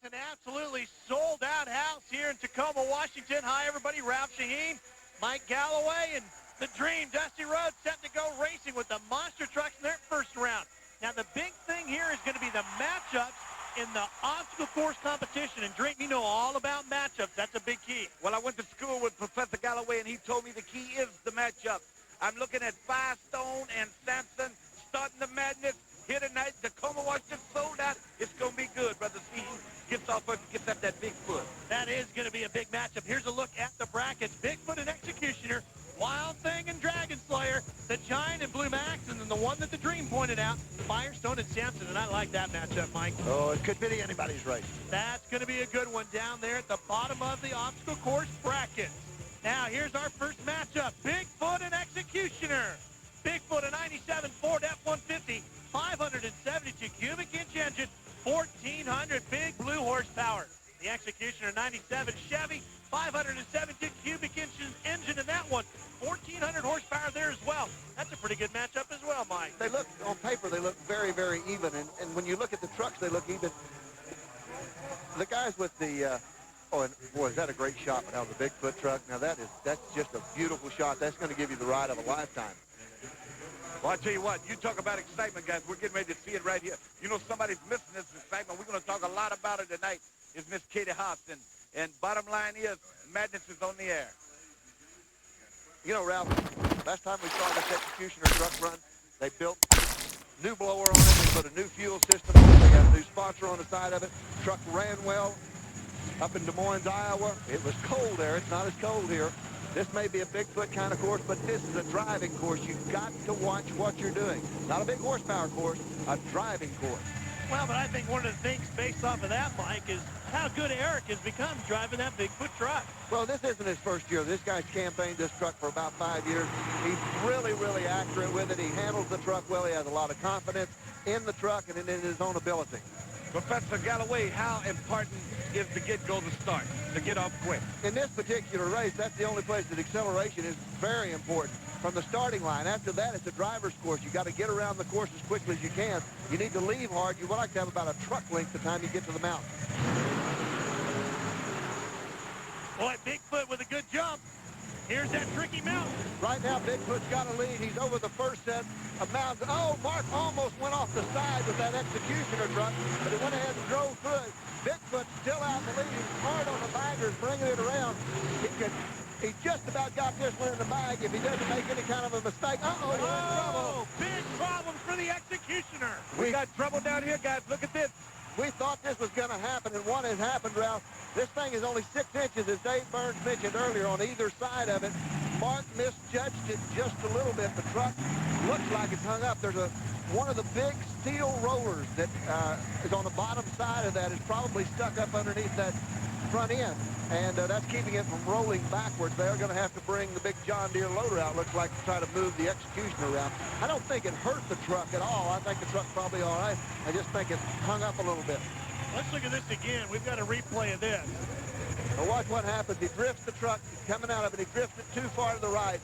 An absolutely sold-out house here in Tacoma, Washington. Hi, everybody. Ralph Shaheen, Mike Galloway, and the Dream, Dusty Rhodes, set to go racing with the monster trucks in their first round. Now, the big thing here is going to be the matchups in the obstacle course competition. And, Dream, you know all about matchups. That's a big key. Well, I went to school with Professor Galloway, and he told me the key is the matchup. I'm looking at Firestone and SAMSON starting the madness here tonight. Tacoma, Washington, sold out. It's going to be good, brother. See who gets off first, gets up that BIGFOOT. That is going to be a big matchup. Here's a look at the brackets. BIGFOOT and Executioner, Wild Thing and Dragon Slayer, the Giant and Blue Max, and then the one that the Dream pointed out, Firestone and SAMSON. And I like that matchup, Mike. Oh, it could be anybody's race. That's going to be a good one down there at the bottom of the obstacle course bracket. Now, here's our first matchup, BIGFOOT and Executioner. BIGFOOT, a 97 Ford F-150, 572 cubic inch engine, 1,400 big blue horsepower. The Executioner, 97 Chevy, 572 cubic inch engine in that one, 1,400 horsepower there as well. That's a pretty good matchup as well, Mike. They look, on paper, they look very, very even. And when you look at the trucks, they look even. The guys with the, oh, and boy, is that a great shot out of the BIGFOOT truck. Now, that's just a beautiful shot. That's going to give you the ride of a lifetime. Well, I tell you what, you talk about excitement, guys. We're getting ready to see it right here. You know somebody's missing this excitement. We're going to talk a lot about it tonight. Is Miss Katie Hobson. And bottom line is, madness is on the air. You know, Ralph, last time we saw this Executioner truck run, they built new blower on it. They put a new fuel system on it. They got a new sponsor on the side of it. Truck ran well up in Des Moines, Iowa. It was cold there. It's not as cold here. This may be a BIGFOOT kind of course, but this is a driving course. You've got to watch what you're doing. Not a big horsepower course, a driving course. Well, but I think one of the things based off of that, Mike, is how good Eric has become driving that BIGFOOT truck. Well, this isn't his first year. This guy's campaigned this truck for about 5 years. He's really, really accurate with it. He handles the truck well. He has a lot of confidence in the truck and in his own ability. Professor Galloway, how important is the get-go to start, to get off quick? In this particular race, that's the only place that acceleration is very important from the starting line. After that, it's a driver's course. You got to get around the course as quickly as you can. You need to leave hard. You would like to have about a truck length the time you get to the mountain. Boy, BIGFOOT with a good jump. Here's that tricky mountain. Right now, BIGFOOT's got a lead. He's over the first set of mountains. Oh, Mark almost went off the side with that Executioner truck, but he went ahead and drove through it. BIGFOOt's still out in the lead. He's hard on the baggers, bringing it around. He just about got this one in the bag if he doesn't make any kind of a mistake. Uh-oh, he's in trouble. Big problem for the Executioner. We got trouble down here, guys. Look at this. We thought this was going to happen, and what has happened, Ralph, this thing is only 6 inches, as Dave Burns mentioned earlier, on either side of it. Mark misjudged it just a little bit. The truck looks like it's hung up. There's one of the big steel rollers that is on the bottom side of that is probably stuck up underneath that front end, and that's keeping it from rolling backwards. They're going to have to bring the big John Deere loader out, looks like, to try to move the Executioner around. I don't think it hurt the truck at all. I think the truck's probably all right. I just think it's hung up a little bit. Let's look at this again. We've got a replay of this. Now watch what happens. He drifts the truck. He's coming out of it. He drifts it too far to the right.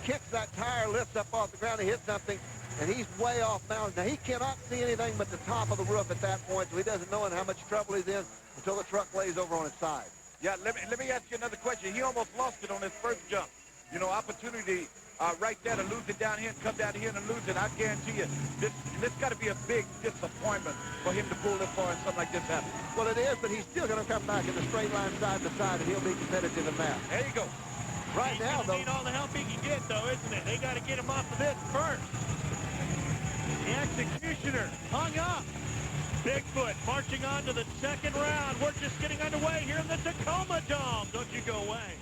Kicks that tire, lifts up off the ground. He hits something, and he's way off mountain. Now, he cannot see anything but the top of the roof at that point, so he doesn't know how much trouble he's in until the truck lays over on its side. Yeah, let me ask you another question. He almost lost it on his first jump. You know, opportunity right there to lose it down here and come down here and lose it. I guarantee you, this got to be a big disappointment for him to pull this far and something like this happens. Well, it is, but he's still going to come back in the straight line side to side, and he'll be competitive in that. There you go. Right now, though, need all the help he can get, though, isn't it? They got to get him off of this first. The Executioner hung up. BIGFOOT marching on to the second round. We're just getting underway here in the Tacoma Dome. Don't you go away.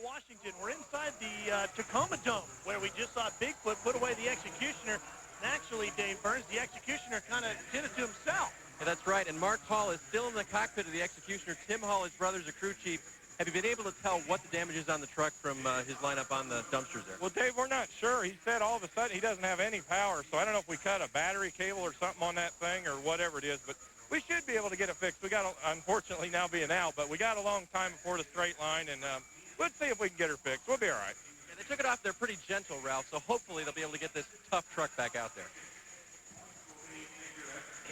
Washington, we're inside the Tacoma Dome, where we just saw BIGFOOT put away the Executioner. And actually, Dave Burns, the Executioner kind of did it to himself. Yeah, that's right. And Mark Hall is still in the cockpit of the Executioner. Tim Hall, his brother's a crew chief. Have you been able to tell what the damage is on the truck from his lineup on the dumpsters there? Well, Dave, we're not sure. He said all of a sudden he doesn't have any power, so I don't know if we cut a battery cable or something on that thing or whatever it is, but we should be able to get it fixed. We got, unfortunately, now being out, but we got a long time before the straight line, and let's see if we can get her fixed. We'll be all right. Yeah, they took it off there pretty gentle, Ralph, so hopefully they'll be able to get this tough truck back out there.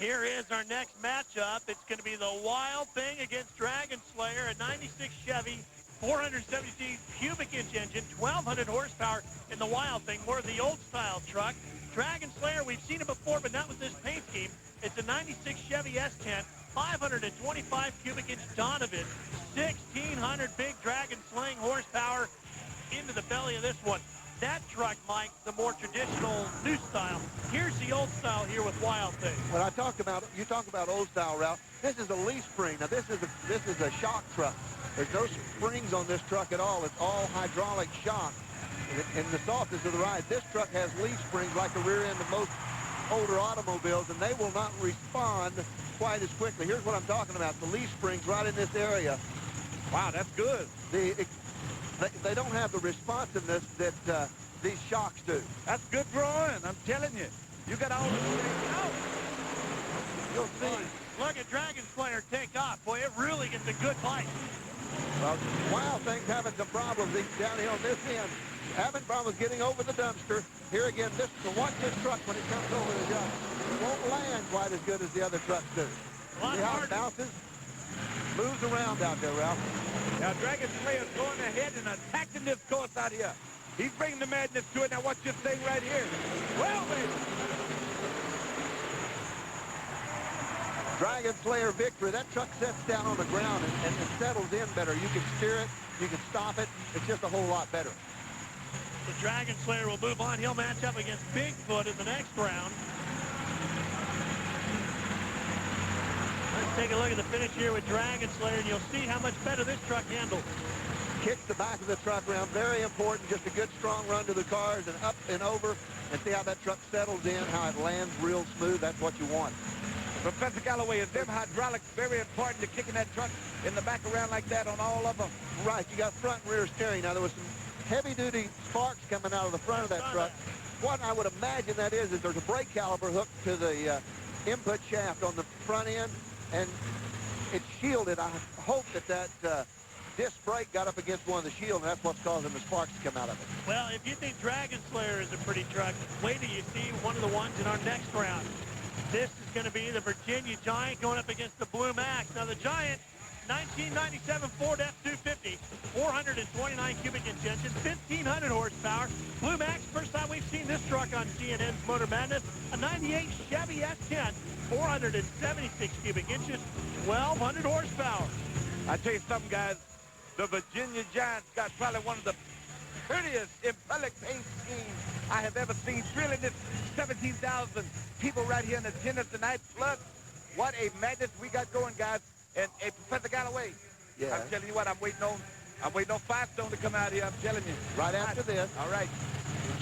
Here is our next matchup. It's going to be the Wild Thing against Dragon Slayer, a 96 Chevy, 470 cubic inch engine, 1,200 horsepower in the Wild Thing, more of the old-style truck. Dragon Slayer, we've seen it before, but not with this paint scheme. It's a 96 Chevy S10, 525 cubic inch Donovan, 1,600 big Dragon slaying horsepower into the belly of this one. That truck, Mike, the more traditional new style. Here's the old style here with Wild Thing. When you talk about old style, Ralph, this is a leaf spring. Now this is a shock truck. There's no springs on this truck at all. It's all hydraulic shock. In the softest of the ride, this truck has leaf springs like the rear end of most older automobiles, and they will not respond quite as quickly. Here's what I'm talking about. The leaf springs right in this area. Wow, that's good. They don't have the responsiveness that these shocks do. That's good drawing, I'm telling you. You got all the springs out. You'll see. Look at Dragon Slayer take off. Boy, it really gets a good bite. Well, Wild Thing's having some problems down here on this end. Having problems getting over the dumpster. Here again, watch this truck when it comes over the jump. It won't land quite as good as the other trucks do. See how it bounces? Moves around out there, Ralph. Now, Dragon Slayer's going ahead and attacking this course out here. He's bringing the madness to it. Now, watch this thing right here. Well, baby. Dragon Slayer victory. That truck sets down on the ground and it settles in better. You can steer it. You can stop it. It's just a whole lot better. The Dragon Slayer will move on. He'll match up against Bigfoot in the next round. Let's take a look at the finish here with Dragon Slayer, and you'll see how much better this truck handles. Kicks the back of the truck around. Very important. Just a good, strong run to the cars and up and over. And see how that truck settles in, how it lands real smooth. That's what you want. Professor Galloway, is them hydraulics very important to kicking that truck in the back around like that on all of them? Right. You got front and rear steering. Now, there was some heavy-duty sparks coming out of the front of that truck. What I would imagine that is there's a brake caliper hooked to the input shaft on the front end, and it's shielded. I hope that disc brake got up against one of the shields, and that's what's causing the sparks to come out of it. Well, if you think Dragon Slayer is a pretty truck, wait till you see one of the ones in our next round. This is going to be the Virginia Giant going up against the Blue Max. Now, the Giant, 1997 Ford F-250, 429 cubic inch engine, 1,500 horsepower. Blue Max, first time we've seen this truck on CNN's Motor Madness, a 98 Chevy S10, 476 cubic inches, 1,200 horsepower. I tell you something, guys. The Virginia Giant's got probably one of the prettiest impellic paint schemes I have ever seen. Thrilling this 17,000 people right here in attendance tonight. Plus, what a madness we got going, guys. And Professor Galloway, yeah. I'm telling you what, I'm waiting on FIRESTONE to come out here. I'm telling you. Right after this. All right.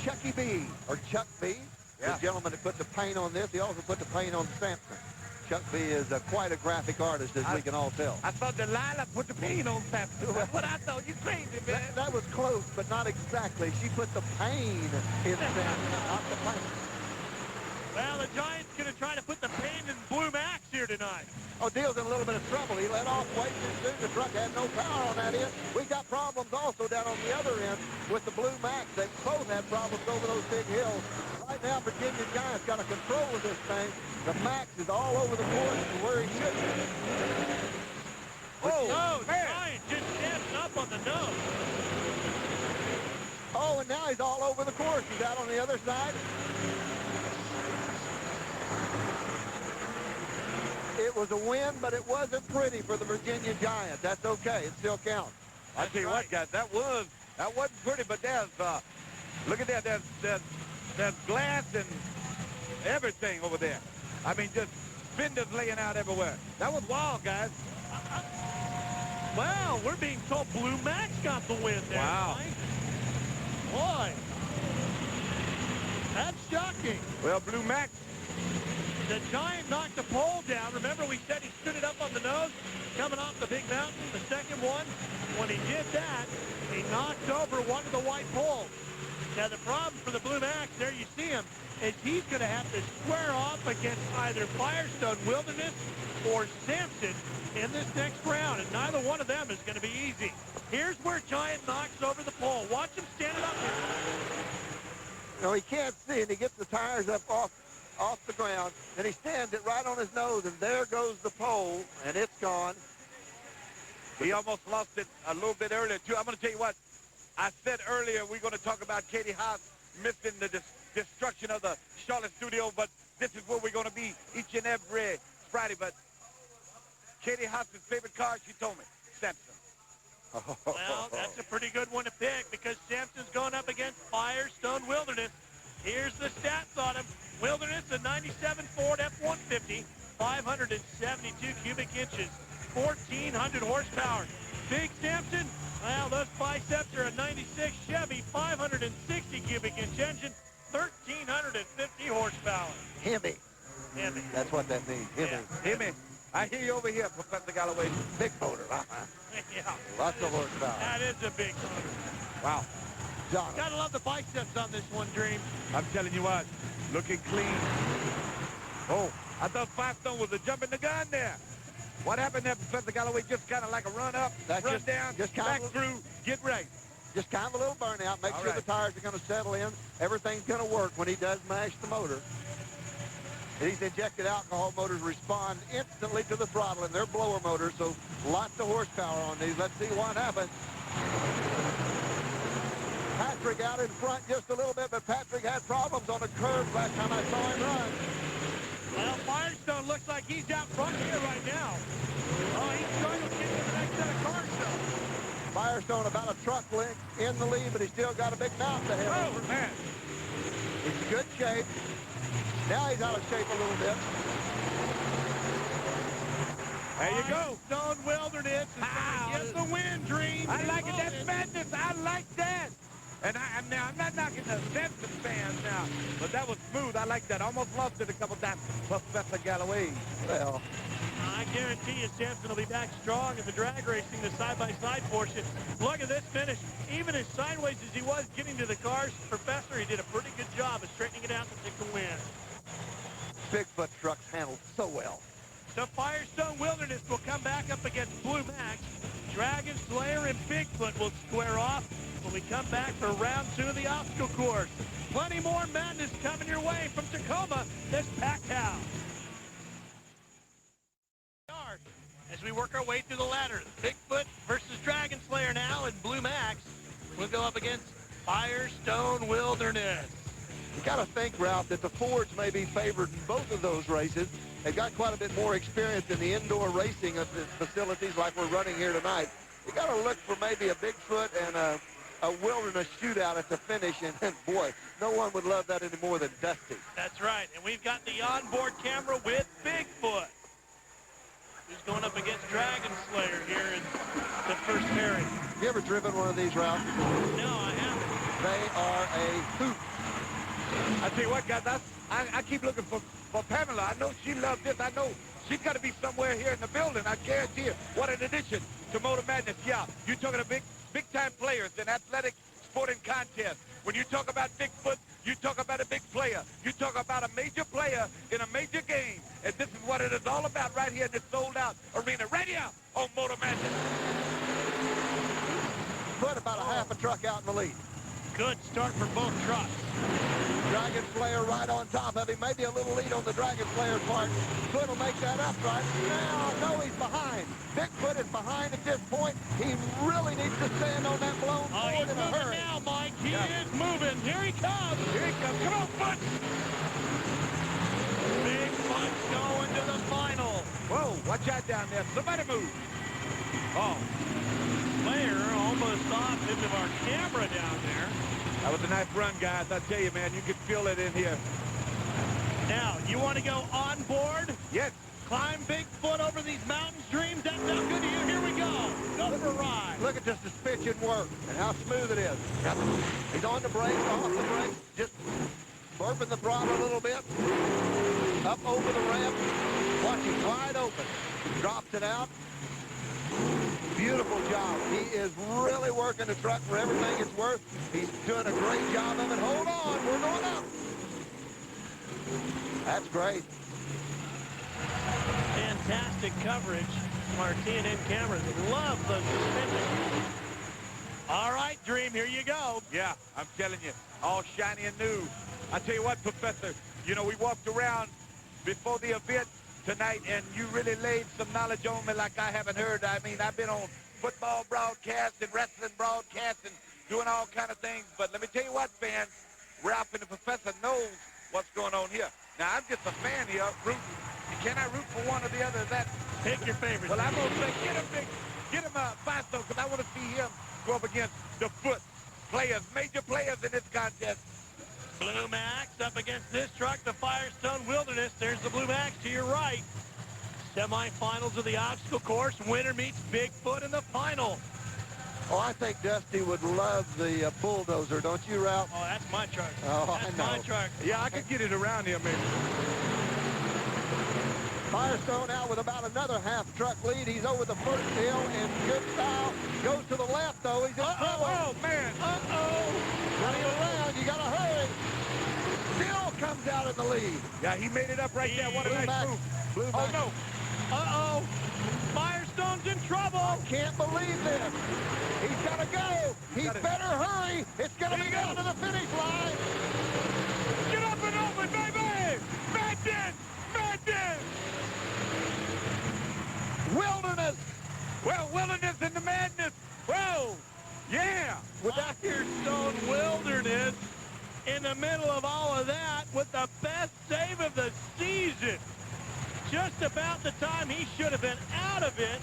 Chucky B, or Chuck B, yeah. The gentleman that put the paint on this. He also put the paint on the SAMSON. Chuck B is quite a graphic artist, as we can all tell. I thought Delilah put the paint on that too. That's what I thought. You crazy, man. That was close, but not exactly. She put the pain in SAMSON, not the paint. Well, the Giant's going to try to put the pain in Blue Max here tonight. Oh, Dale's in a little bit of trouble. He let off way too soon. The truck had no power on that end. We got problems also down on the other end with the Blue Max. They both had problems over those big hills. Right now, Virginia Giant's got a control of this thing. The Max is all over the course to where he should be. Oh, man. Giant just standing up on the nose. Oh, and now he's all over the course. He's out on the other side. It was a win, but it wasn't pretty for the Virginia Giant. That's okay. It still counts. I tell you what, guys, that wasn't pretty, but there's look at that. There's glass and everything over there. I mean, just fenders laying out everywhere. That was wild, guys. Well, we're being told Blue Max got the win there. Wow. Mike. Boy, that's shocking. Well, Blue Max. The Giant knocked the pole down. Remember, we said he stood it up on the nose, coming off the big mountain, the second one. When he did that, he knocked over one of the white poles. Now, the problem for the Blue Max, there you see him, is he's going to have to square off against either Firestone Wilderness or Samson in this next round, and neither one of them is going to be easy. Here's where Giant knocks over the pole. Watch him standing up here. No, he can't see, and he gets the tires up off off the ground. Then he stands it right on his nose, and there goes the pole, and it's gone. He almost lost it a little bit earlier, too. I'm going to tell you what. I said earlier we're going to talk about Katie Haas missing the destruction of the Charlotte studio, but this is where we're going to be each and every Friday. But Katie Haas's favorite car, she told me, Samson. Well, that's a pretty good one to pick because Samson's going up against Firestone Wilderness. Here's the stats on him. Wilderness, a 97 Ford F-150, 572 cubic inches, 1,400 horsepower. Big Samson, well, those biceps are a 96 Chevy, 560 cubic inch engine, 1,350 horsepower. Hemi. Heavy. That's what that means. Hemi. Yeah. Hear me? I hear you over here, Professor Galloway. Big motor. Yeah. Lots of horsepower. That is a big motor. Wow. John. Gotta love the biceps on this one, Dream. I'm telling you what, looking clean. Oh, I thought Firestone was a jumping the gun there. What happened there, Professor Galloway? Just kind of like a run up, That's run just- down, just back kind of- through, get right. Just kind of a little burnout. Make All sure right. the tires are going to settle in. Everything's going to work when he does mash the motor. These injected alcohol motors respond instantly to the throttle, and they're blower motors, so lots of horsepower on these. Let's see what happens. Patrick out in front just a little bit, but Patrick had problems on the curve last time I saw him run. Well, Firestone looks like he's out front here right now. Oh, he's trying to get to the next set of cars, though. Firestone about a truck length in the lead, but he's still got a big mouth ahead of him. Oh, man. He's in good shape. Now he's out of shape a little bit. There you go. Firestone Wilderness is going to get the win, Dream. I like it. That's madness. I like that. And I'm not knocking the Samson fans now, but that was smooth. I like that. Almost lost it a couple times. Professor Galloway. Well, I guarantee you Samson will be back strong in the drag racing, the side-by-side portion. Look at this finish. Even as sideways as he was getting to the cars, Professor, he did a pretty good job of straightening it out to take the win. Bigfoot trucks handled so well. So Firestone Wilderness will come back up against Blue Max. Dragon Slayer and Bigfoot will square off when we come back for round 2 of the obstacle course. Plenty more madness coming your way from Tacoma, this packed house. As we work our way through the ladder, Bigfoot versus Dragon Slayer now, and Blue Max will go up against Firestone Wilderness. You got to think, Ralph, that the Fords may be favored in both of those races. They've got quite a bit more experience in the indoor racing of the facilities like we're running here tonight. You got to look for maybe a Bigfoot and a wilderness shootout at the finish, and boy, no one would love that any more than Dusty. That's right, and we've got the onboard camera with Bigfoot, who's going up against Dragon Slayer here in the first pairing. You ever driven one of these, Ralph? No, I haven't. They are a hoot. I tell you what, guys, I keep looking for Pamela. I know she loves this. I know she's got to be somewhere here in the building. I guarantee you. What an addition to Motor Madness. Yeah, you're talking to big-time players in athletic sporting contests. When you talk about Bigfoot, you talk about a big player. You talk about a major player in a major game. And this is what it is all about right here in this sold-out arena. Right here on Motor Madness. Put about a half a truck out in the lead. Good start for both trucks. Dragon Slayer right on top of him. Maybe a little lead on the Dragon Slayer part. Foot will make that up right now. No, he's behind. Bigfoot is behind at this point. He really needs to stand on that blown Oh, he's Ford in a moving hurry. now, Mike. He is moving. Here he comes. Here he comes. Come on, Foot. Bigfoot's going to the final. Whoa, watch out down there. Somebody move. Oh, Slayer almost off into our camera down there. that was a nice run, guys. I tell you, man, you can feel it in here. Now, you want to go on board? Yes. Climb Bigfoot over these mountains, Dreams? That sounds good to you? Here we go. Go for a ride. Look at the suspension work and how smooth it is. He's on the brakes, off the brakes, just burping the throttle a little bit. Up over the ramp. Watch him wide open. Drops it out. Beautiful job. He is really working the truck for everything it's worth. He's doing a great job of it. Hold on, we're going up. That's great. Fantastic coverage from our TNN cameras. Love the suspension. All right, Dream, here you go. Yeah, I'm telling you, all shiny and new. I tell you what, Professor, You know, we walked around before the event tonight, and you really laid some knowledge on me like I haven't heard. I mean, I've been on football broadcasts and wrestling broadcasts and doing all kind of things. But let me tell you what, fans, Ralph and the professor knows what's going on here. Now, I'm just a fan here, rooting. Can I root for one or the other? That Pick your favorite. well, I'm going to say get him a Firestone, because I want to see him go up against the Foot players, major players in this contest. Blue Max up against this truck, the Firestone Wilderness. There's the Blue Max to your right. Semifinals of the obstacle course. Winner meets Bigfoot in the final. Oh, I think Dusty would love the bulldozer, don't you, Ralph? Oh, that's my truck. Oh, That's I know. my truck. Yeah, I could get it around here, maybe. Firestone out with about another half truck lead. He's over the first hill in good style. Goes to the left, though. He's in trouble. Oh, man. Running around. You got to hurry. Still comes out in the lead. Yeah, he made it up right there. What a Blue nice Max. move. Blue Oh, Max. no. Uh-oh. Firestone's in trouble. Can't believe this. He's got to go. He better hurry. It's going to be down to the finish line. Get up and open, baby. Madden. Madden. Wilderness. Well, Wilderness in the madness. Whoa. Yeah. With that Firestone Wilderness in the middle of all of that with the best save of the season. Just about the time he should have been out of it.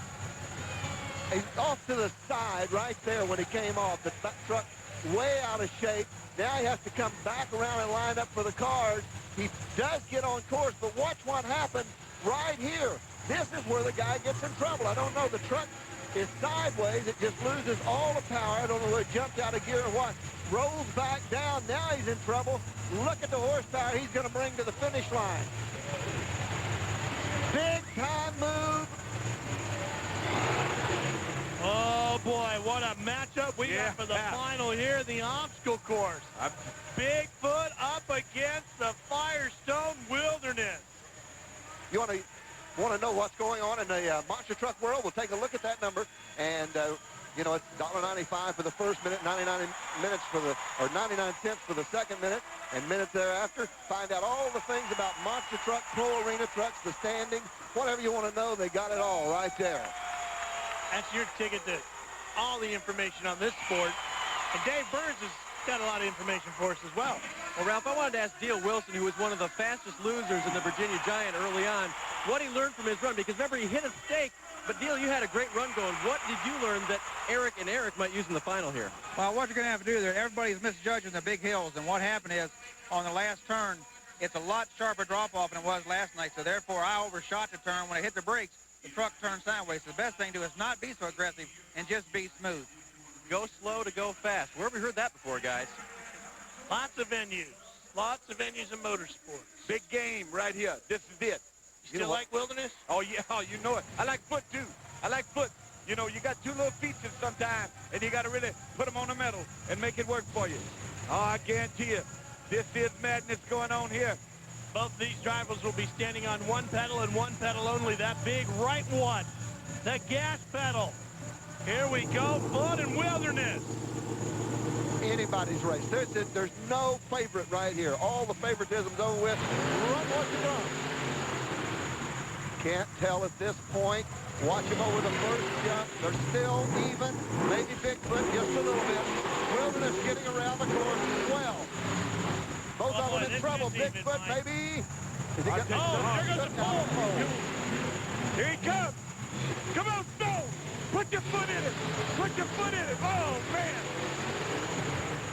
He's off to the side right there when he came off. The truck way out of shape. Now he has to come back around and line up for the cars. He does get on course, but watch what happens right here. This is where the guy gets in trouble. I don't know. The truck is sideways. It just loses all the power. I don't know whether it jumped out of gear or what. Rolls back down. Now he's in trouble. Look at the horsepower he's going to bring to the finish line. Big time move. Oh, boy, what a matchup we got for the final here in the obstacle course. Bigfoot up against the Firestone Wilderness. You want to know what's going on in the monster truck world? We'll take a look at that number. And, you know, it's $1.95 for the first minute, 99 cents for the second minute, and minutes thereafter. Find out all the things about monster truck, pro arena trucks, the standings, whatever you want to know, they got it all right there. That's your ticket to all the information on this sport. And Dave Burns has got a lot of information for us as well. Well, Ralph, I wanted to ask Dale Wilson, who was one of the fastest losers in the Virginia Giant early on, what he learned from his run. Because remember, he hit a stake, but Dale, you had a great run going. What did you learn that Eric might use in the final here? Well, what you're going to have to do there, everybody's misjudging the big hills, and what happened is, on the last turn, it's a lot sharper drop-off than it was last night, so therefore I overshot the turn. When I hit the brakes, the truck turned sideways. So the best thing to do is not be so aggressive and just be smooth. Go slow to go fast. Where have we heard that before, guys? Lots of venues. Lots of venues in motorsports. Big game right here. This is it. You still like Wilderness? Oh, yeah. Oh, you know it. I like Foot, too. I like Foot. You know, you got two little features sometimes, and you got to really put them on the metal and make it work for you. Oh, I guarantee you, this is madness going on here. Both these drivers will be standing on one pedal and one pedal only. That big right one, the gas pedal. Here we go, Foot and Wilderness. Anybody's race. There's no favorite right here. All the favoritism's over with. Run what you run. Can't tell at this point. Watch him over the first jump. They're still even. Maybe Bigfoot just a little bit. Wilderness getting around the course as well. Both of them in trouble. Bigfoot maybe. Is he got there goes the pole. Here he comes. Come on, Stone. Put your foot in it. Put your foot in it. Oh, man.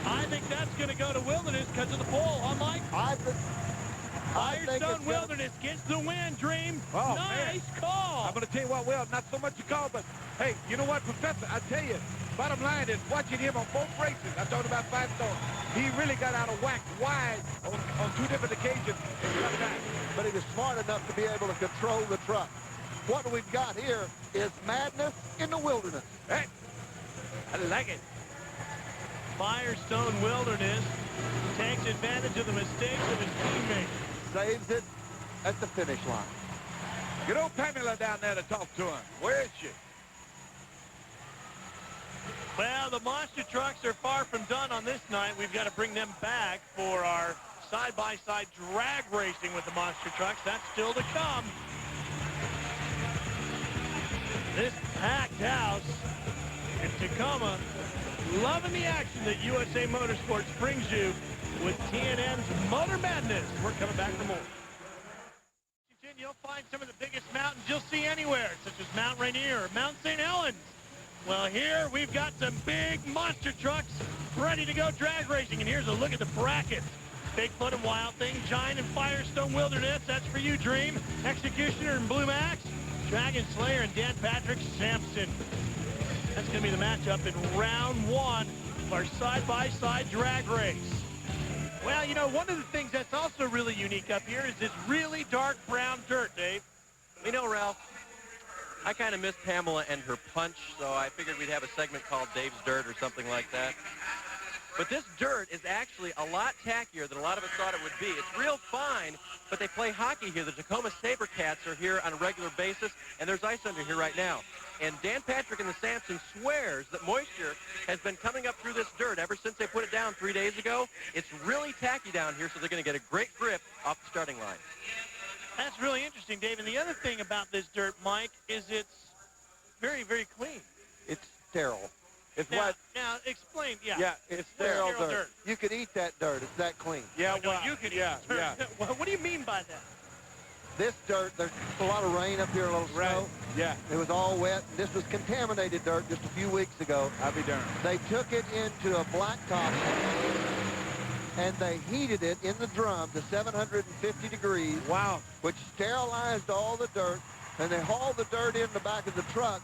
I think that's going to go to Wilderness because of the pole, huh, Mike? Firestone Wilderness gets the win, Dream. Oh, nice man. call. I'm going to tell you what, Will, not so much a call, but, hey, you know what, Professor, I tell you, bottom line is watching him on both races. I talked about Firestone. He really got out of whack wide on two different occasions. But he was smart enough to be able to control the truck. What we've got here is madness in the wilderness. Hey, I like it. Firestone Wilderness takes advantage of the mistakes of his teammates. Saves it at the finish line. Get old Pamela down there to talk to him. Where is she? Well, the monster trucks are far from done on this night. We've got to bring them back for our side-by-side drag racing with the monster trucks. That's still to come. This packed house in Tacoma, loving the action that USA Motorsports brings you with TNN's Motor Madness. We're coming back for more. You'll find some of the biggest mountains you'll see anywhere, such as Mount Rainier or Mount St. Helens. Well, here we've got some big monster trucks ready to go drag racing, and here's a look at the brackets. Bigfoot and Wild Thing, Giant and Firestone Wilderness, that's for you, Dream. Executioner and Blue Max, Dragon Slayer and Dan Patrick, Samson. That's going to be the matchup in round one of our side-by-side drag race. Well, you know, one of the things that's also really unique up here is this really dark brown dirt, Dave. You know, Ralph, I kind of miss Pamela and her punch, so I figured we'd have a segment called Dave's Dirt or something like that. But this dirt is actually a lot tackier than a lot of us thought it would be. It's real fine, but they play hockey here. The Tacoma Sabercats are here on a regular basis, and there's ice under here right now. And Dan Patrick and the Samson swears that moisture has been coming up through this dirt ever since they put it down 3 days ago. It's really tacky down here, so they're going to get a great grip off the starting line. That's really interesting, Dave. And the other thing about this dirt, Mike, is it's very, very clean. It's sterile. It's Now, what? now explain, yeah. Yeah, it's sterile sterile dirt. You could eat that dirt. It's that clean. Yeah, No, well, you could yeah, eat dirt. yeah. What do you mean by that? This dirt, there's a lot of rain up here, a little Right. snow. Yeah, It was all wet. This was contaminated dirt just a few weeks ago. I'll be darned. They took it into a blacktop and they heated it in the drum to 750 degrees, Wow. which sterilized all the dirt, and they hauled the dirt in the back of the truck.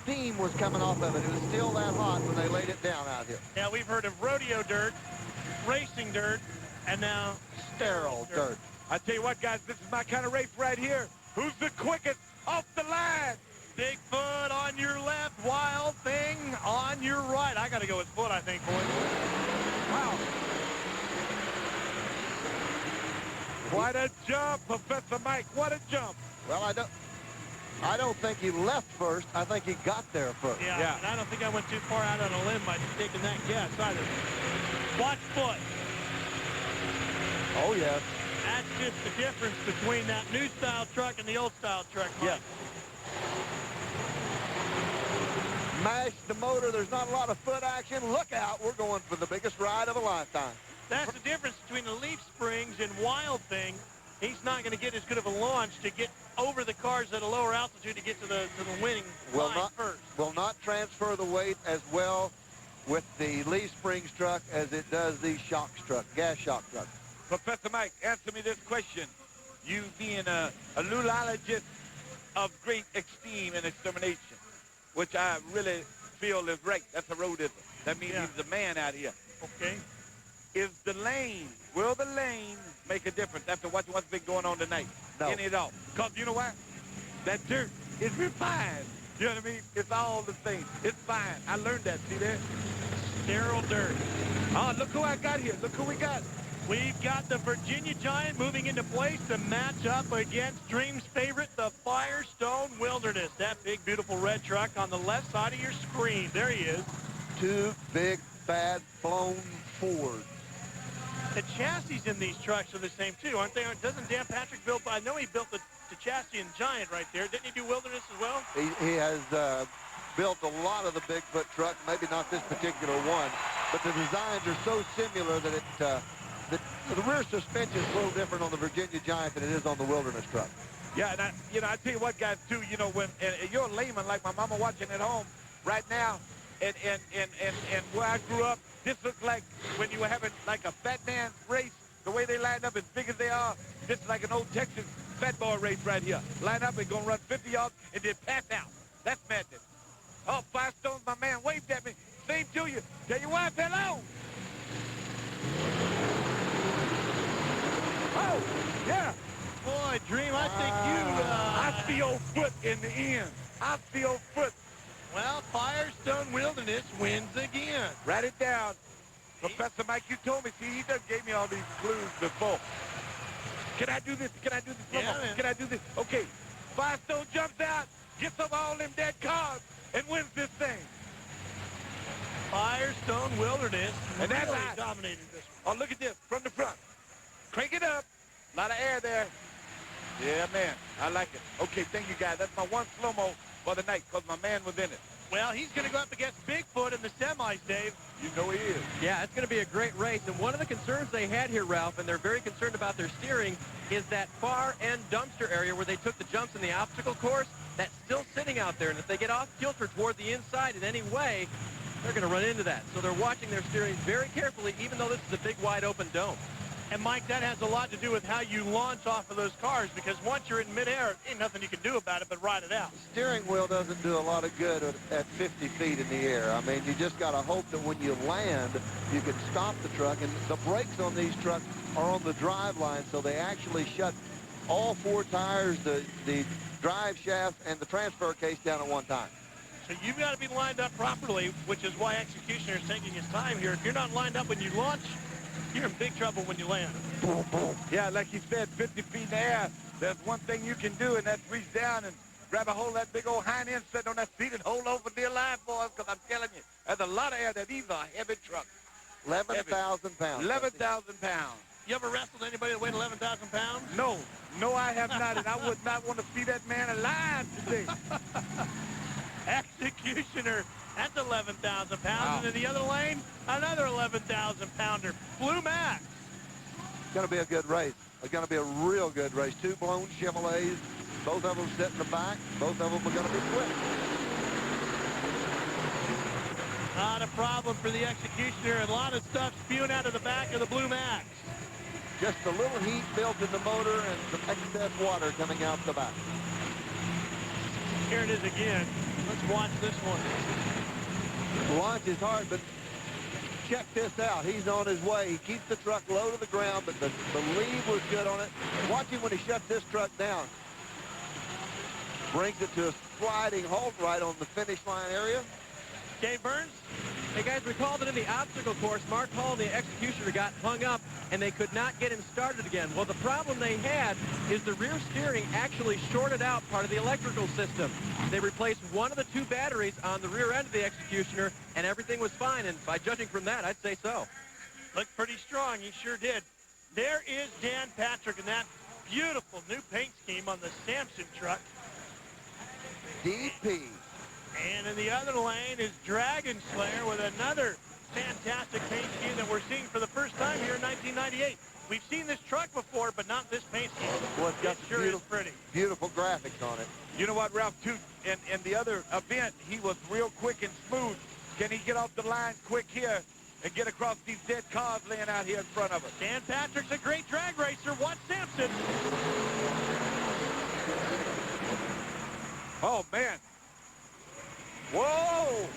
Steam was coming off of it. It was still that hot when they laid it down out here. Now, we've heard of rodeo dirt, racing dirt, and now Sterile dirt. I tell you what, guys, this is my kind of race right here. Who's the quickest off the line? Bigfoot on your left, Wild Thing on your right. I got to go with Foot, I think, boys. Wow. What a jump, Professor Mike. What a jump. Well, I don't think he left first. I think he got there first. Yeah, Yeah. and I don't think I went too far out on a limb by taking that guess either. Watch Foot. Oh, yes. That's just the difference between that new style truck and the old style truck, Mike. Yes. Mash the motor. There's not a lot of foot action. Look out. We're going for the biggest ride of a lifetime. That's the difference between the Leaf Springs and Wild Thing. He's not going to get as good of a launch to get over the cars at a lower altitude to get to the winning line first. Will not transfer the weight as well with the Leaf Springs truck as it does the shocks truck, gas shock truck. Professor Mike, answer me this question. You being a lulologist of great esteem and extermination, which I really feel is right. That's a roadism. That means he's a man out here. Okay. Will the lane make a difference after watching what's been going on tonight? No. Any at all? Because you know what? That dirt is refined. You know what I mean? It's all the same. It's fine. I learned that. See there? Sterile dirt. Oh, look who I got here. Look who we got. We've got the Virginia Giant moving into place to match up against Dream's favorite, the Firestone Wilderness. That big, beautiful red truck on the left side of your screen. There he is. Two big, bad, blown Fords. The chassis in these trucks are the same, too, aren't they? Doesn't Dan Patrick build, I know he built the chassis in Giant right there. Didn't he do Wilderness as well? He has built a lot of the Bigfoot trucks, maybe not this particular one, but the designs are so similar that the rear suspension is a little different on the Virginia Giant than it is on the Wilderness truck. Yeah, and I tell you what, guys, too, when and you're a layman like my mama watching at home right now, and where I grew up, this looks like when you were having like a fat man race, the way they line up as big as they are, this is like an old Texas fat boy race right here. Line up and gonna run 50 yards and then pass out. That's madness. Oh, Firestone, my man, waved at me. Same to you. Tell your wife hello. Oh, yeah. Boy, Dream, I think you... I feel Foot in the end. I feel Foot. Well, Firestone Wilderness wins again. Write it down. Professor Mike, you told me. See, he done gave me all these clues before. Can I do this? Can I do this? Yeah, man. Can I do this? Okay. Firestone jumps out, gets up all them dead cars, and wins this thing. Firestone Wilderness And that's really how- dominated this one. Oh, look at this from the front. Crank it up. A lot of air there. Yeah, man. I like it. Okay, thank you, guys. That's my one slow-mo for the night because my man was in it. Well, he's going to go up against Bigfoot in the semis, Dave. You know he is. Yeah, it's going to be a great race. And one of the concerns they had here, Ralph, and they're very concerned about their steering, is that far end dumpster area where they took the jumps in the obstacle course. That's still sitting out there. And if they get off kilter toward the inside in any way, they're going to run into that. So they're watching their steering very carefully, even though this is a big, wide open dome. And, Mike, that has a lot to do with how you launch off of those cars, because once you're in midair, ain't nothing you can do about it but ride it out. The steering wheel doesn't do a lot of good at 50 feet in the air. I mean, you just got to hope that when you land, you can stop the truck. And the brakes on these trucks are on the drive line, so they actually shut all four tires, the drive shaft, and the transfer case down at one time. So you've got to be lined up properly, which is why Executioner is taking his time here. If you're not lined up when you launch, you're in big trouble when you land. Boom, boom. Yeah, like he said, 50 feet in the air, there's one thing you can do, and that's reach down and grab a hold of that big old hind end, sit on that seat, and hold over the line, boys, because I'm telling you, there's a lot of air. That these are heavy trucks. 11,000 pounds. 11,000 pounds. You ever wrestled anybody that weighed 11,000 pounds? No, I have not, and I would not want to see that man alive today. Executioner, that's 11,000 pounds. Wow. And in the other lane, another 11,000 pounder. Blue Max. It's going to be a good race. It's going to be a real good race. Two blown Chevrolets. Both of them sit in the back. Both of them are going to be quick. Not a problem for the Executioner. A lot of stuff spewing out of the back of the Blue Max. Just a little heat built in the motor and some excess water coming out the back. Here it is again. Let's watch this one. Launch is hard, but check this out. He's on his way. He keeps the truck low to the ground, but the lead was good on it. Watch him when he shuts this truck down. Brings it to a sliding halt right on the finish line area. Dave Burns? Hey, guys, recall that in the obstacle course, Mark Hall and the Executioner got hung up, and they could not get him started again. Well, the problem they had is the rear steering actually shorted out part of the electrical system. They replaced one of the two batteries on the rear end of the Executioner, and everything was fine. And by judging from that, I'd say so. Looked pretty strong. He sure did. There is Dan Patrick and that beautiful new paint scheme on the SAMSON truck. DP. And in the other lane is Dragon Slayer with another fantastic paint scheme that we're seeing for the first time here in 1998. We've seen this truck before, but not this paint scheme. Well, it's got it sure is pretty. Beautiful graphics on it. You know what, Ralph, too, in the other event, he was real quick and smooth. Can he get off the line quick here and get across these dead cars laying out here in front of us? Dan Patrick's a great drag racer. Watch Sampson. Oh, man. Whoa!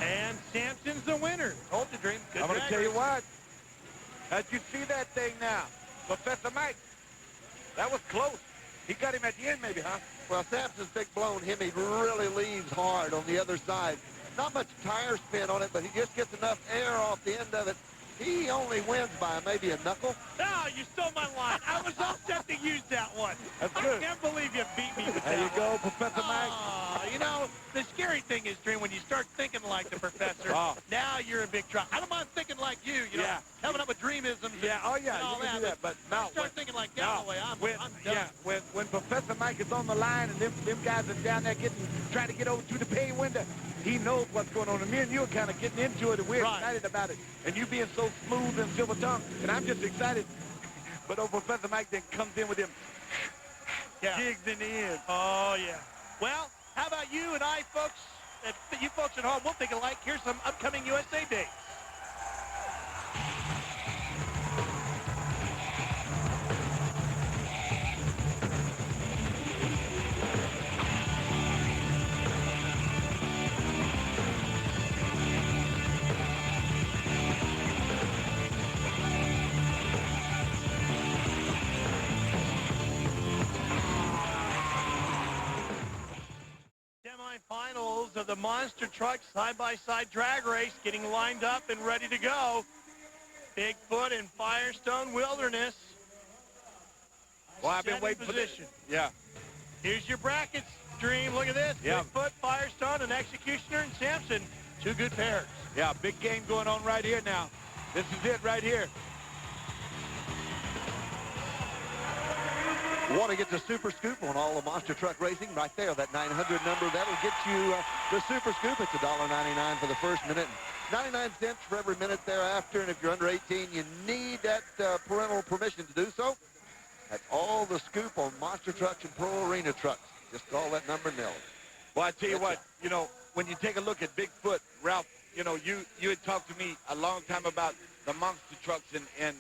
And Sampson's the winner. Told you, Dream. Good I'm going to drag tell you racer. what. As you see that thing now, Professor Mike, that was close. He got him at the end maybe, huh? Well, Sampson's big blown Hemi really leaves hard on the other side. Not much tire spin on it, but he just gets enough air off the end of it. He only wins by maybe a knuckle. Oh, you stole my line. I was all set to use that one. That's I good. can't believe you beat me with There that you go, one. Professor Mike. You know, the scary thing is, Dream, when you start thinking like the professor, Oh. now you're in big trouble. I don't mind thinking like you know, Yeah. coming up with dreamisms Yeah, oh yeah, and all you can that. do that, but when now I start thinking like Galloway, I'm done. when Professor Mike is on the line and them guys are down there trying to get over to the pay window, he knows what's going on. And me and you are kind of getting into it, and we're Right. excited about it. And you being so smooth and silver tongue, and I'm just excited. But Professor Mike then comes in with him jigs in the end. Oh, yeah. Well, how about you and I, folks? You folks at home, we'll think alike. Here's some upcoming USA dates. Semifinals of the Monster Truck side-by-side drag race getting lined up and ready to go. Bigfoot and Firestone Wilderness. Well, I've been Set in waiting for this. position. Yeah. Here's your brackets, Dream. Look at this. Yeah. Bigfoot, Firestone, and Executioner and Sampson. Two good pairs. Yeah, big game going on right here now. This is it right here. Want to get the Super Scoop on all the monster truck racing? Right there, that 900 number. That'll get you the Super Scoop. It's $1.99 for the first minute, 99 cents for every minute thereafter. And if you're under 18, you need that parental permission to do so. That's all the scoop on monster trucks and pro arena trucks. Just call that number and they'll. Well, I tell you what, you know, when you take a look at BIGFOOT, Ralph, you know, you had talked to me a long time about the monster trucks and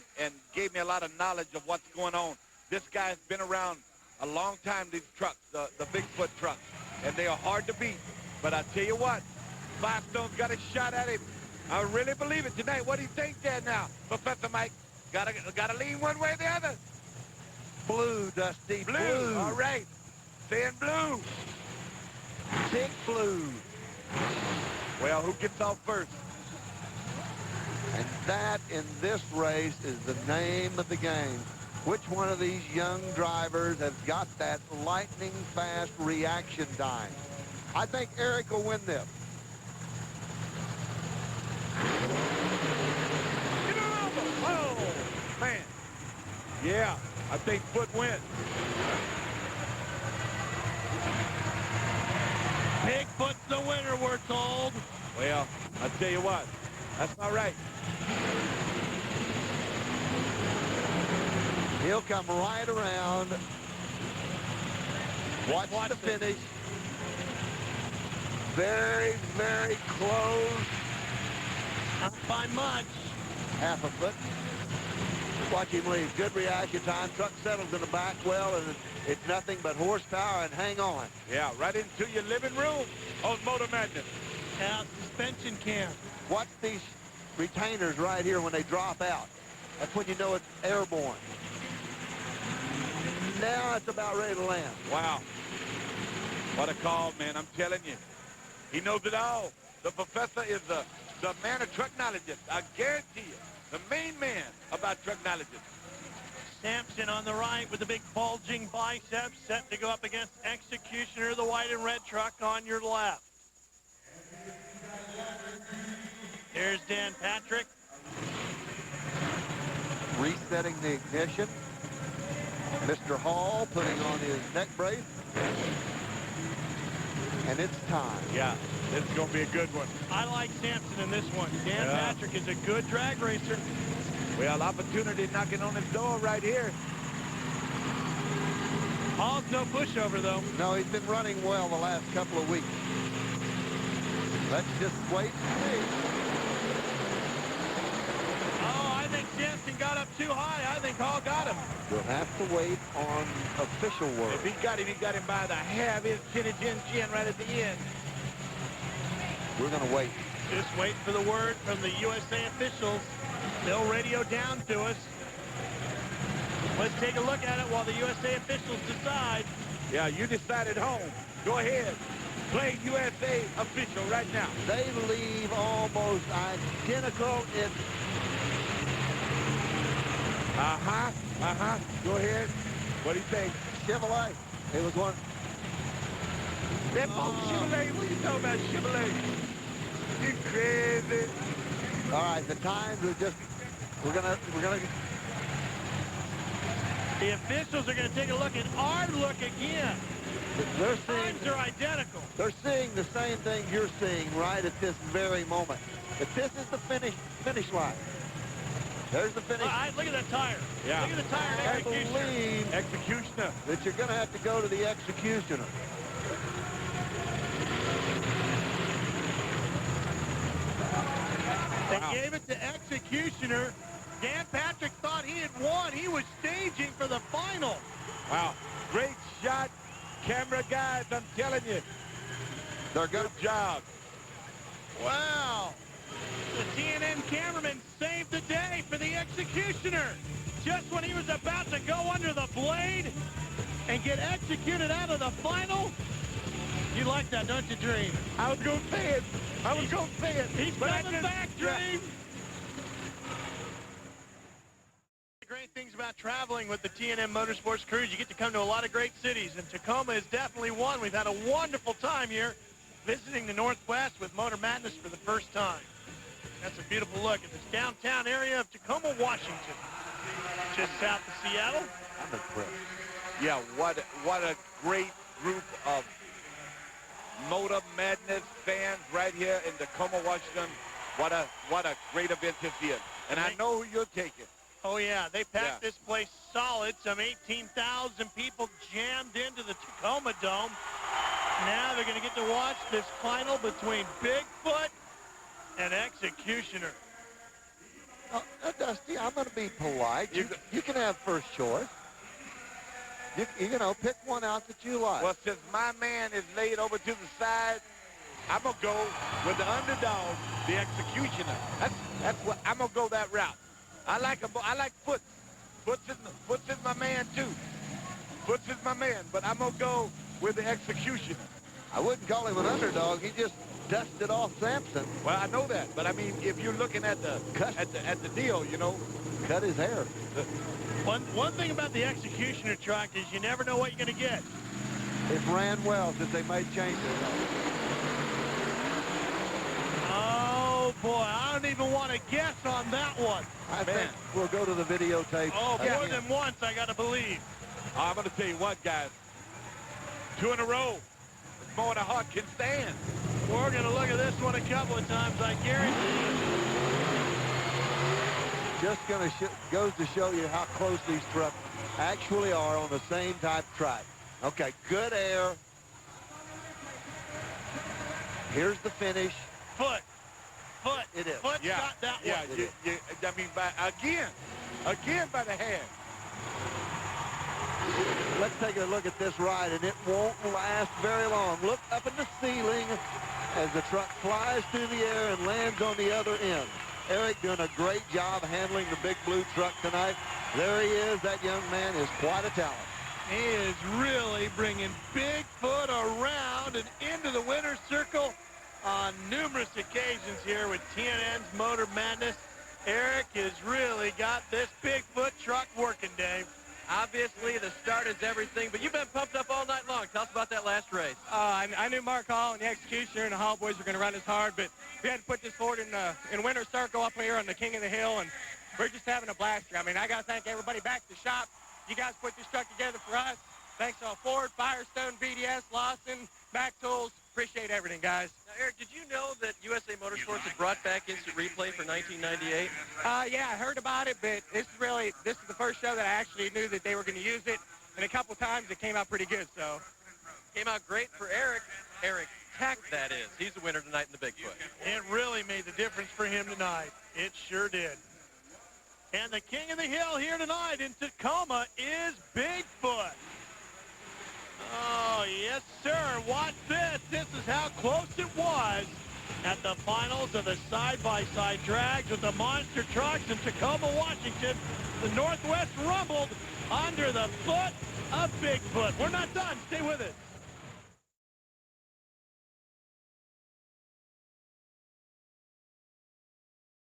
gave me a lot of knowledge of what's going on. This guy's been around a long time, these trucks, the BIGFOOT trucks, and they are hard to beat. But I tell you what, Firestone's got a shot at him. I really believe it tonight. What do you think there now, Professor Mike? Gotta lean one way or the other. Blue, Dusty. Blue. All right. Saying blue. Big blue. Well, who gets off first? And that, in this race, is the name of the game. Which one of these young drivers has got that lightning-fast reaction time? I think Eric will win this. Oh, man. Yeah, I think Foot wins. Bigfoot's the winner, we're told. Well, I tell you what, that's not right. He'll come right around. Watch the finish. Very, very close. Not by much. Half a foot. Watch him leave. Good reaction time. Truck settles in the back well, and it's nothing but horsepower, and hang on. Yeah, right into your living room on Motor Madness. Now, suspension cam. Watch these retainers right here when they drop out. That's when you know it's airborne. Now it's about ready to land. Wow. What a call, man. I'm telling you. He knows it all. The professor is the man of truck knowledge. I guarantee you. The main man about truck knowledge. Samson on the right with the big bulging biceps, set to go up against Executioner, the white and red truck on your left. Here's Dan Patrick. Resetting the ignition. Mr. Hall putting on his neck brace. And it's time. Yeah, this is going to be a good one. I like Samson in this one. Dan Patrick is a good drag racer. Well, opportunity knocking on his door right here. Hall's no pushover, though. No, he's been running well the last couple of weeks. Let's just wait and see. Oh, I think Samson got up too high. I think Hall got him. We'll have to wait on official word. If he got him by the hair of his chin right at the end. We're going to wait. Just wait for the word from the USA officials. They'll radio down to us. Let's take a look at it while the USA officials decide. Yeah, you decide at home. Go ahead. Play USA official right now. They leave almost identical. Go ahead. What do you think? Chevrolet. It was one. That Chevrolet. What are you talking about, Chevrolet? You crazy. All right, the times are just, we're gonna. The officials are gonna take a look at our look again. They're Times are identical. They're seeing the same thing you're seeing right at this very moment. But this is the finish line. There's the finish. Look at that tire. Yeah. Look at the tire and I Executioner. believe Executioner. that you're going to have to go to the Executioner. They gave it to Executioner. Dan Patrick thought he had won. He was staging for the final. Wow. Great shot. Camera guys, I'm telling you. They're good job. Wow. The TNN cameraman saved the day for the Executioner. Just when he was about to go under the blade and get executed out of the final. You like that, don't you, Dream? I was going to say it. He's coming back, Dream. Great things about traveling with the TNM Motorsports Cruise. You get to come to a lot of great cities, and Tacoma is definitely one. We've had a wonderful time here visiting the Northwest with Motor Madness for the first time. That's a beautiful look at this downtown area of Tacoma, Washington, just south of Seattle. I'm impressed. Yeah, what a great group of Motor Madness fans right here in Tacoma, Washington. What a great event this is. And I know who you're taking. Oh, yeah. They packed this place solid. Some 18,000 people jammed into the Tacoma Dome. Now they're going to get to watch this final between Bigfoot and Executioner. Dusty, I'm going to be polite. You can have first choice. You know, pick one out that you like. Well, since my man is laid over to the side, I'm going to go with the underdog, the Executioner. That's what I'm going to go that route. I like Foots. Foots is my man, too. Foots is my man, but I'm going to go with the Executioner. I wouldn't call him an underdog. He just dusted off Samson. Well, I know that, but I mean, if you're looking at the deal, you know, cut his hair. One thing about the Executioner truck is you never know what you're going to get. It ran well since they made changes. Oh, boy, I don't even want to guess on that one. I think we'll go to the videotape. Oh, more than once, I got to believe. I'm going to tell you what, guys. 2 in a row. It's more than a heart can stand. We're going to look at this one a couple of times, I guarantee. Just goes to show you how close these trucks actually are on the same type track. Okay, good air. Here's the finish. Foot. It is. Foot got that one. I mean, again by the hand. Let's take a look at this ride, and it won't last very long. Look up in the ceiling as the truck flies through the air and lands on the other end. Eric doing a great job handling the big blue truck tonight. There he is. That young man is quite a talent. He is really bringing Bigfoot around and into the winner's circle on numerous occasions here with TNN's Motor Madness. Eric has really got this Bigfoot truck working, Dave. Obviously, the start is everything, but you've been pumped up all night long. Tell us about that last race. I knew Mark Hall and the Executioner and the Hall boys were going to run this hard, but we had to put this forward in winner's circle up here on the King of the Hill, and we're just having a blast here. I mean, I got to thank everybody back at the shop. You guys put this truck together for us. Thanks to Ford, Firestone, BDS, Lawson, Mac Tools. Appreciate everything, guys. Now, Eric, did you know that USA Motorsports had brought back instant replay for 1998? Yeah, I heard about it, but this is the first show that I actually knew that they were going to use it, and a couple times it came out pretty good, so. Came out great for Eric. Eric Tack, that is. He's the winner tonight in the Bigfoot. It really made the difference for him tonight. It sure did. And the King of the Hill here tonight in Tacoma is Bigfoot. Oh, yes, sir. Watch this. This is how close it was at the finals of the side-by-side drags with the monster trucks in Tacoma, Washington. The Northwest rumbled under the foot of Bigfoot. We're not done. Stay with us.